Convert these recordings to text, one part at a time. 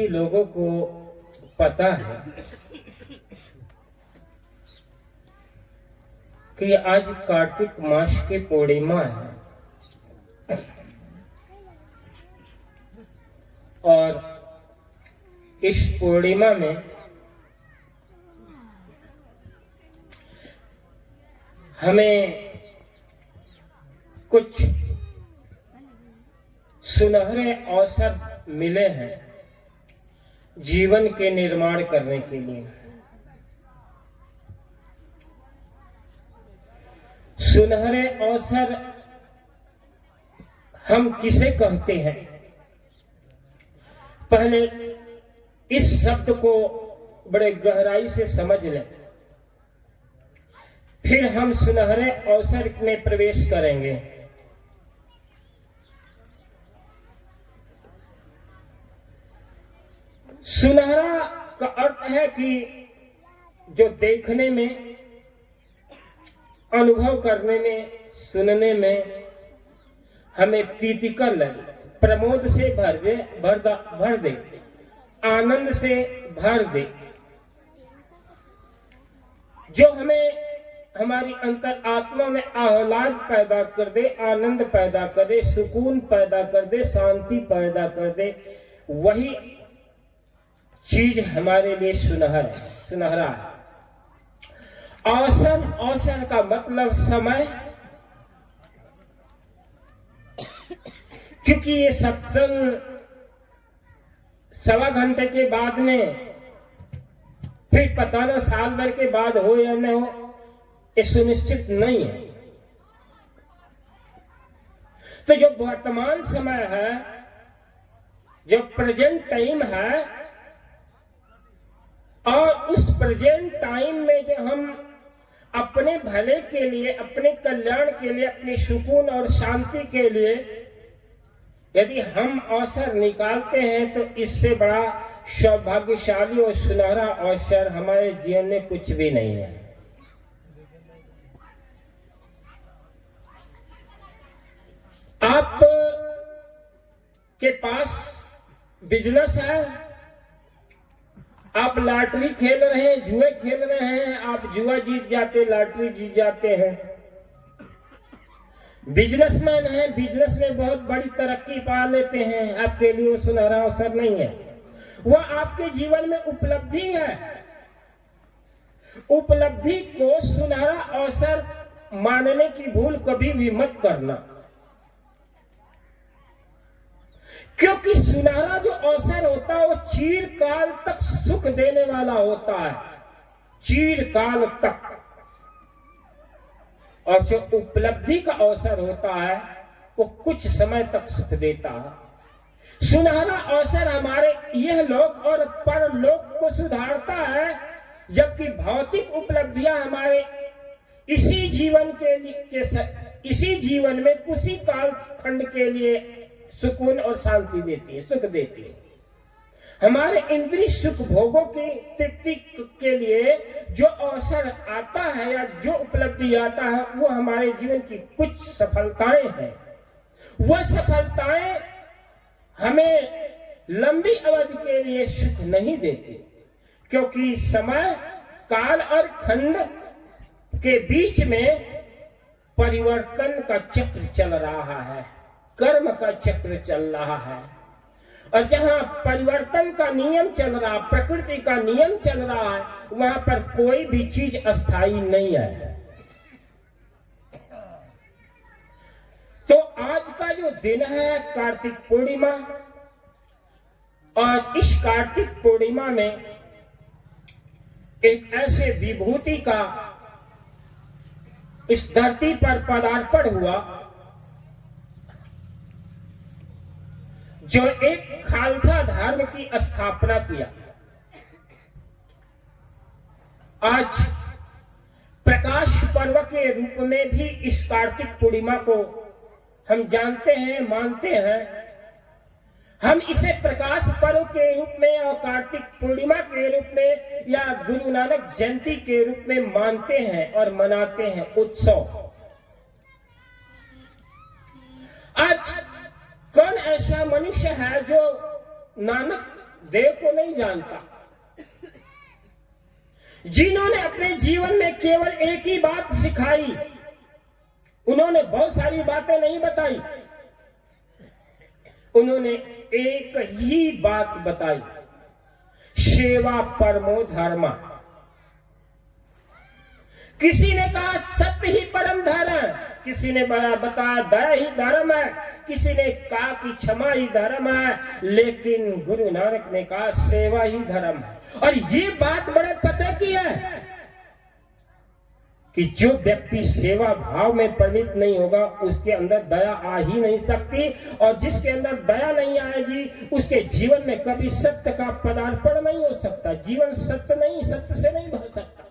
सभी लोगों को पता है कि आज कार्तिक मास की पूर्णिमा है और इस पूर्णिमा में हमें कुछ सुनहरे अवसर मिले हैं जीवन के निर्माण करने के लिए। सुनहरे अवसर हम किसे कहते हैं? पहले इस शब्द को बड़े गहराई से समझ लें, फिर हम सुनहरे अवसर में प्रवेश करेंगे। सुनहरा का अर्थ है कि जो देखने में, अनुभव करने में, सुनने में हमें प्रीतिकर लगे, प्रमोद से भर दे, आनंद से भर दे, जो हमें हमारी अंतर आत्मा में आह्लाद पैदा कर दे, आनंद पैदा कर दे, सुकून पैदा कर दे, शांति पैदा कर दे, वही चीज हमारे लिए सुनहरा है। अवसर का मतलब समय, क्योंकि ये सत्संग 1.25 घंटे के बाद में, फिर पता ना साल भर के बाद हो या न हो, ये सुनिश्चित नहीं है। तो जो वर्तमान समय है, जो प्रेजेंट टाइम है, और उस प्रेजेंट टाइम में जो हम अपने भले के लिए, अपने कल्याण के लिए, अपने सुकून और शांति के लिए यदि हम अवसर निकालते हैं, तो इससे बड़ा सौभाग्यशाली और सुनहरा अवसर हमारे जीवन में कुछ भी नहीं है। आप के पास बिजनेस है, आप लॉटरी खेल रहे हैं, जुए खेल रहे हैं, आप जुआ जीत जाते, लॉटरी जीत जाते हैं। बिजनेसमैन है, बिजनेस में बहुत बड़ी तरक्की पा लेते हैं, आपके लिए वो सुनहरा अवसर नहीं है। वह आपके जीवन में उपलब्धि है। उपलब्धि को सुनहरा अवसर मानने की भूल कभी भी मत करना, क्योंकि सुनहरा जो अवसर होता है वो चिरकाल तक सुख देने वाला होता है, चिरकाल तक। और जो उपलब्धि का अवसर होता है वो कुछ समय तक सुख देता है। सुनहरा अवसर हमारे यह लोक और परलोक को सुधारता है, जबकि भौतिक उपलब्धियां हमारे इसी जीवन में कुछ ही काल खंड के लिए सुकून और शांति देती है, सुख देती है। हमारे इंद्रिय सुख भोगों की तृप्ति के लिए जो अवसर आता है या जो उपलब्धि आता है, वो हमारे जीवन की कुछ सफलताएं हैं। वह सफलताएं हमें लंबी अवधि के लिए सुख नहीं देती, क्योंकि समय, काल और खंड के बीच में परिवर्तन का चक्र चल रहा है, कर्म का चक्र चल रहा है। और जहां परिवर्तन का नियम चल रहा, प्रकृति का नियम चल रहा है, वहां पर कोई भी चीज अस्थायी नहीं है। तो आज का जो दिन है कार्तिक पूर्णिमा, और इस कार्तिक पूर्णिमा में एक ऐसे विभूति का इस धरती पर पदार्पण हुआ जो एक खालसा धर्म की स्थापना किया। आज प्रकाश पर्व के रूप में भी इस कार्तिक पूर्णिमा को हम जानते हैं, मानते हैं। हम इसे प्रकाश पर्व के रूप में और कार्तिक पूर्णिमा के रूप में या गुरु नानक जयंती के रूप में मानते हैं और मनाते हैं उत्सव। आज कौन ऐसा मनुष्य है जो नानक देव को नहीं जानता। जिन्होंने अपने जीवन में केवल एक ही बात सिखाई, उन्होंने बहुत सारी बातें नहीं बताई, उन्होंने एक ही बात बताई, सेवा परमो धर्म। किसी ने कहा सत्य ही परम धर्म है, किसी ने बताया दया ही धर्म है, किसी ने कहा कि क्षमा ही धर्म है, लेकिन गुरु नानक ने कहा सेवा ही धर्म है। और ये बात बड़े पते की है कि जो व्यक्ति सेवा भाव में प्रवृत्त नहीं होगा उसके अंदर दया आ ही नहीं सकती, और जिसके अंदर दया नहीं आएगी उसके जीवन में कभी सत्य का पदार्पण नहीं हो सकता। जीवन सत्य नहीं, सत्य से नहीं भर सकता।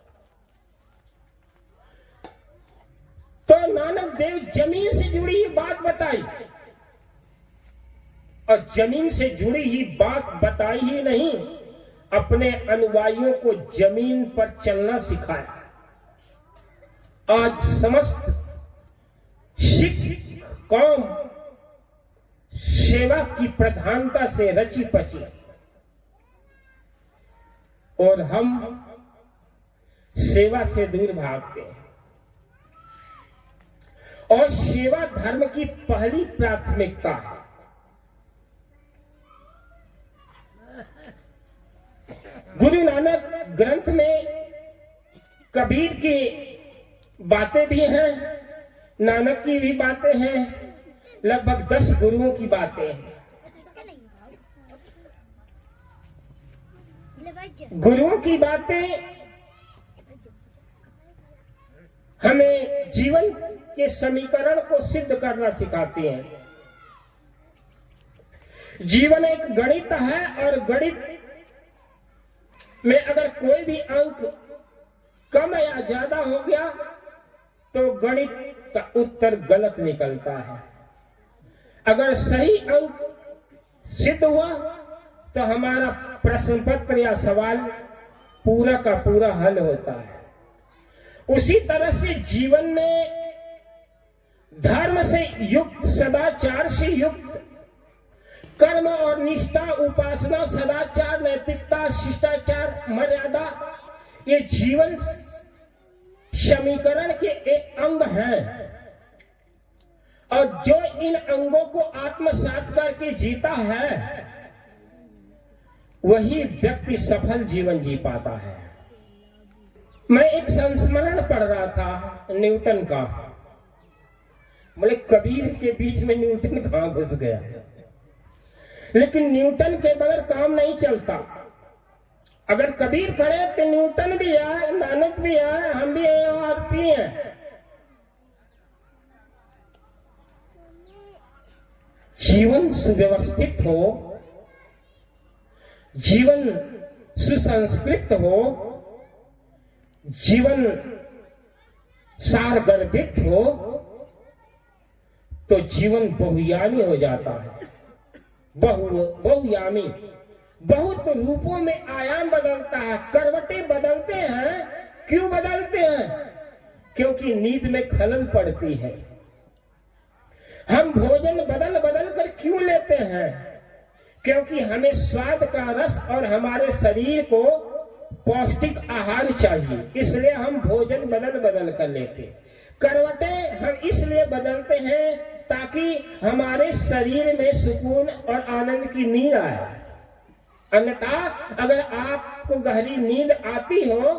तो नानक देव जमीन से जुड़ी ही बात बताई, और जमीन से जुड़ी ही बात बताई ही नहीं, अपने अनुयायियों को जमीन पर चलना सिखाया। आज समस्त सिख कौम सेवा की प्रधानता से रची पची, और हम सेवा से दूर भागते हैं। और सेवा धर्म की पहली प्राथमिकता है। गुरु नानक ग्रंथ में कबीर की बातें भी हैं, नानक की भी बातें हैं, लगभग 10 गुरुओं की बातें हैं। गुरुओं की बातें हमें जीवन के समीकरण को सिद्ध करना सिखाती हैं। जीवन एक गणित है, और गणित में अगर कोई भी अंक कम या ज्यादा हो गया तो गणित का उत्तर गलत निकलता है। अगर सही अंक सिद्ध हुआ तो हमारा प्रश्न पत्र या सवाल पूरा का पूरा हल होता है। उसी तरह से जीवन में धर्म से युक्त, सदाचार से युक्त, कर्म और निष्ठा, उपासना, सदाचार, नैतिकता, शिष्टाचार, मर्यादा, ये जीवन समीकरण के एक अंग हैं। और जो इन अंगों को आत्मसात करके जीता है वही व्यक्ति सफल जीवन जी पाता है। मैं एक संस्मरण पढ़ रहा था न्यूटन का। बोले कबीर के बीच में न्यूटन कहां घुस गया, लेकिन न्यूटन के बगैर काम नहीं चलता। अगर कबीर खड़े तो न्यूटन भी है, नानक भी है, हम भी हैं और आप भी हैं। जीवन सुव्यवस्थित हो, जीवन सुसंस्कृत हो, जीवन सारगर्भित हो तो जीवन बहुयामी हो जाता है। बहुयामी, बहुत रूपों में आयाम बदलता है, करवटें बदलते हैं। क्यों बदलते हैं? क्योंकि नींद में खलल पड़ती है। हम भोजन बदल बदल कर क्यों लेते हैं? क्योंकि हमें स्वाद का रस और हमारे शरीर को पौष्टिक आहार चाहिए, इसलिए हम भोजन बदल बदल कर लेते। करवटें हम इसलिए बदलते हैं ताकि हमारे शरीर में सुकून और आनंद की नींद आए। अन्यथा अगर आपको गहरी नींद आती हो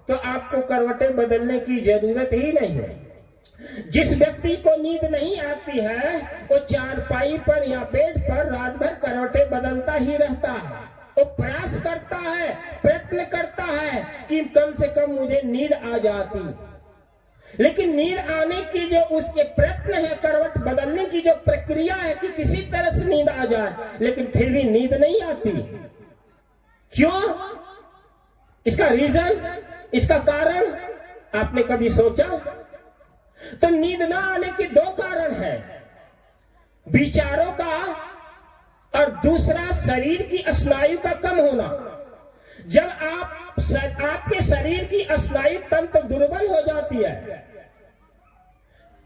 तो आपको करवटें बदलने की जरूरत ही नहीं है। जिस व्यक्ति को नींद नहीं आती है वो चारपाई पर या बेड पर रात भर करवटें बदलता ही रहता है। वो प्रयास करता है, प्रयत्न करता है कि कम से कम मुझे नींद आ जाती, लेकिन नींद आने की जो उसके प्रयत्न है, करवट बदलने की जो प्रक्रिया है कि किसी तरह से नींद आ जाए, लेकिन फिर भी नींद नहीं आती। क्यों? इसका रीजन, इसका कारण आपने कभी सोचा? तो नींद ना आने के 2 कारण हैं, विचारों का और दूसरा शरीर की स्नायु का कम होना। जब आपके शरीर की स्नायु तंत्र दुर्बल हो जाती है,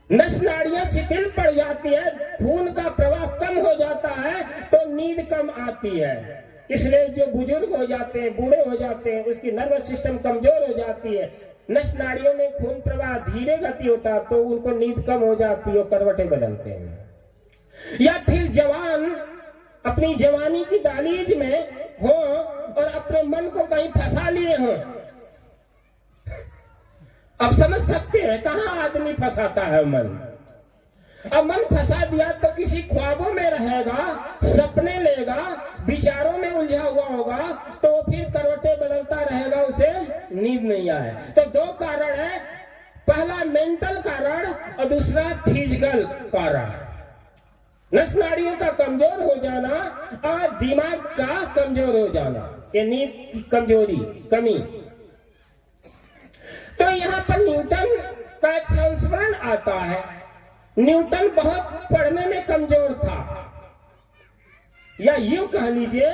नस नाड़ियां शिथिल पड़ जाती है, खून का प्रवाह कम हो जाता है तो नींद कम आती है। इसलिए जो बुजुर्ग हो जाते हैं, बूढ़े हो जाते हैं, उसकी नर्वस सिस्टम कमजोर हो जाती है, नस नाड़ियों में खून प्रवाह धीरे गति होता है, तो उनको नींद कम हो जाती है, करवटें बदलते हैं। या फिर जवान अपनी जवानी की दालीज में हो और अपने मन को कहीं फंसा लिए हो। अब समझ सकते हैं कहां आदमी फंसाता है मन। अब मन फंसा दिया तो किसी ख्वाबों में रहेगा, सपने लेगा, विचारों में उलझा हुआ होगा, तो फिर करवटें बदलता रहेगा, उसे नींद नहीं आए। तो दो कारण है, पहला मेंटल कारण और दूसरा फिजिकल कारण। नस नाड़ियों का कमजोर हो जाना और दिमाग का कमजोर हो जाना, ये नींद की कमजोरी, कमी। तो यहाँ पर न्यूटन का एक संस्मरण आता है। न्यूटन बहुत पढ़ने में कमजोर था, या यूं कह लीजिए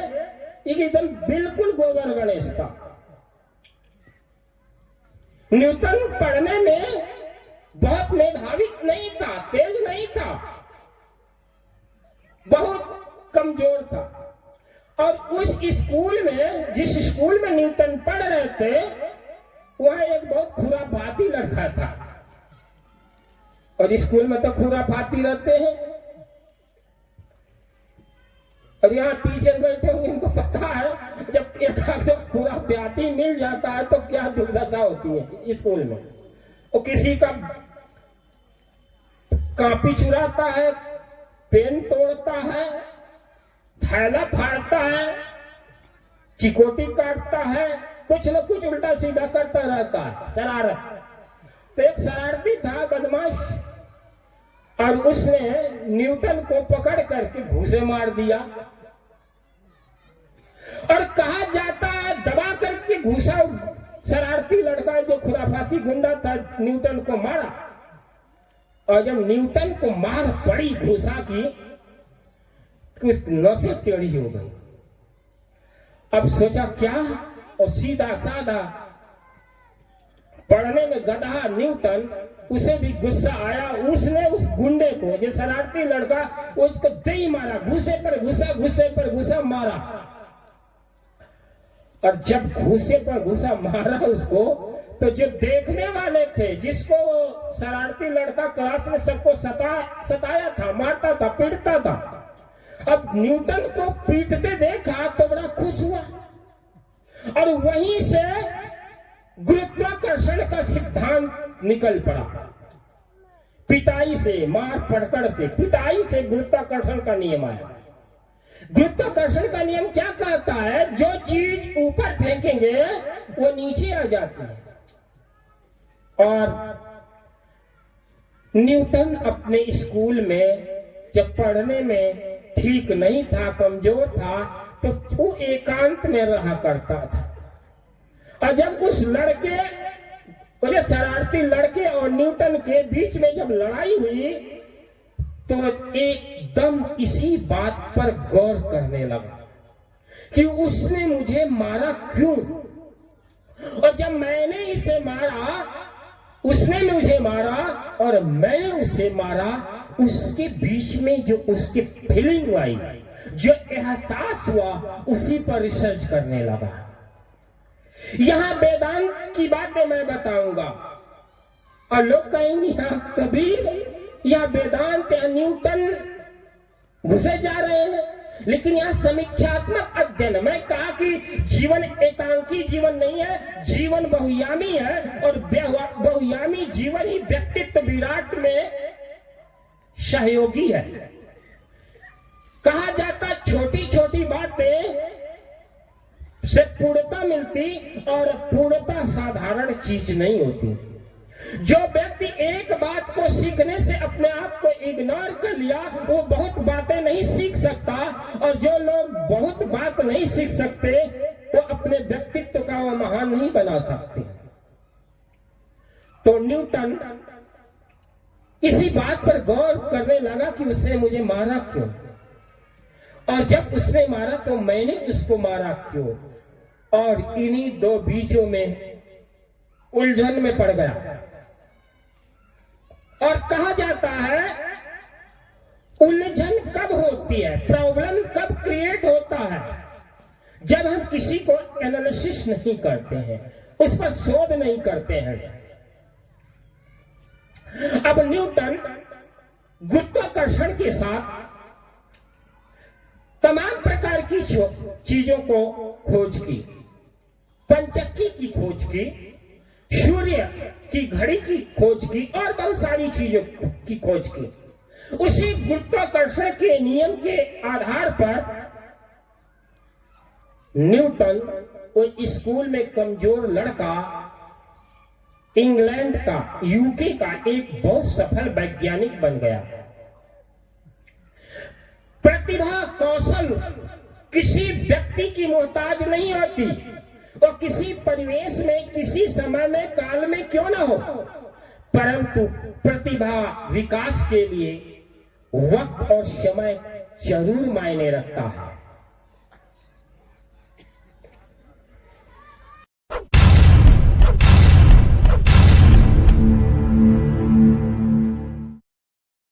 एकदम बिल्कुल गोबर गणेश था। न्यूटन पढ़ने में बहुत मेधावी नहीं था, तेज नहीं था, बहुत कमजोर था। और उस स्कूल में, जिस स्कूल में न्यूटन पढ़ रहे थे, वह एक बहुत खुराफाती लड़का था। और स्कूल में तो खुराफाती रहते हैं, और यहाँ टीचर बैठे होंगे, इनको पता है जब एक आध खुराफाती मिल जाता है तो क्या दुर्दशा होती है स्कूल में। वो किसी का कॉपी चुराता है, पेन तोड़ता है, थैला फाड़ता है, चिकोटी काटता है, कुछ न कुछ उल्टा सीधा करता रहता है, शरारत। तो एक शरारती था, बदमाश, और उसने न्यूटन को पकड़ करके घूसे मार दिया। और कहा जाता है दबा करके घूसा शरारती लड़का जो खुराफाती गुंडा था, न्यूटन को मारा। और जब न्यूटन को मार पड़ी घूसा की, तो नसें टेढ़ी हो गई। अब सोचा क्या, और सीधा साधा पढ़ने में गधा न्यूटन, उसे भी गुस्सा आया। उसने उस गुंडे को, जो शरारती लड़का, उसको दे मारा, घूसे पर घुसा, घुसे पर घुसा मारा। और जब घूसे पर घुसा मारा उसको, तो जो देखने वाले थे, जिसको शरारती लड़का क्लास में सबको सताया था, मारता था, पीटता था, अब न्यूटन को पीटते देखा तो बड़ा खुश हुआ। और वहीं से गुरुत्वाकर्षण का सिद्धांत निकल पड़ा। पिटाई से, मार पड़कड़ से, पिटाई से गुरुत्वाकर्षण का नियम आया। गुरुत्वाकर्षण का नियम क्या कहता है, जो चीज ऊपर फेंकेंगे वो नीचे आ जाती है। और न्यूटन अपने स्कूल में जब पढ़ने में ठीक नहीं था, कमजोर था, तो वो एकांत में रहा करता था। और जब उस लड़के, वो शरारती लड़के और न्यूटन के बीच में जब लड़ाई हुई, तो एकदम इसी बात पर गौर करने लगा कि उसने मुझे मारा क्यों। और जब मैंने इसे मारा, उसने मुझे मारा और मैंने उसे मारा, उसके बीच में जो उसकी फीलिंग आई, जो एहसास हुआ, उसी पर रिसर्च करने लगा। यहां वेदांत की बातें मैं बताऊंगा, और लोग कहेंगे यहां कबीर या वेदांत या न्यूटन घुसे जा रहे हैं। लेकिन यहाँ समीक्षात्मक अध्ययन, मैं कहा कि जीवन एकांकी जीवन नहीं है, जीवन बहुयामी है। और बहुयामी जीवन ही व्यक्तित्व विराट में सहयोगी है। कहा जाता छोटी छोटी बातें से पूर्णता मिलती, और पूर्णता साधारण चीज नहीं होती। जो व्यक्ति एक बात को सीखने से अपने आप को इग्नोर कर लिया, वो बहुत बातें नहीं सीख सकता। और जो लोग बहुत बात नहीं सीख सकते, वो अपने व्यक्तित्व का वो महान नहीं बना सकते। तो न्यूटन इसी बात पर गौर करने लगा कि उसने मुझे मारा क्यों, और जब उसने मारा तो मैंने उसको मारा क्यों। और इन्हीं दो बीचों में उलझन में पड़ गया। और कहा जाता है उलझन कब होती है, प्रॉब्लम कब क्रिएट होता है, जब हम किसी को एनालिसिस नहीं करते हैं, उस पर शोध नहीं करते हैं। अब न्यूटन गुरुत्वाकर्षण के साथ तमाम प्रकार की चीजों को खोज की, पंचक्की की खोज की, सूर्य की घड़ी की खोज की और बहुत सारी चीजों की खोज की। उसी गुरुत्वाकर्षण के नियम के आधार पर न्यूटन वो स्कूल में कमजोर लड़का, इंग्लैंड का, यूके का एक बहुत सफल वैज्ञानिक बन गया। प्रतिभा, कौशल किसी व्यक्ति की मोहताज नहीं होती, और किसी परिवेश में, किसी समय में, काल में क्यों ना हो, परंतु प्रतिभा विकास के लिए वक्त और समय जरूर मायने रखता है।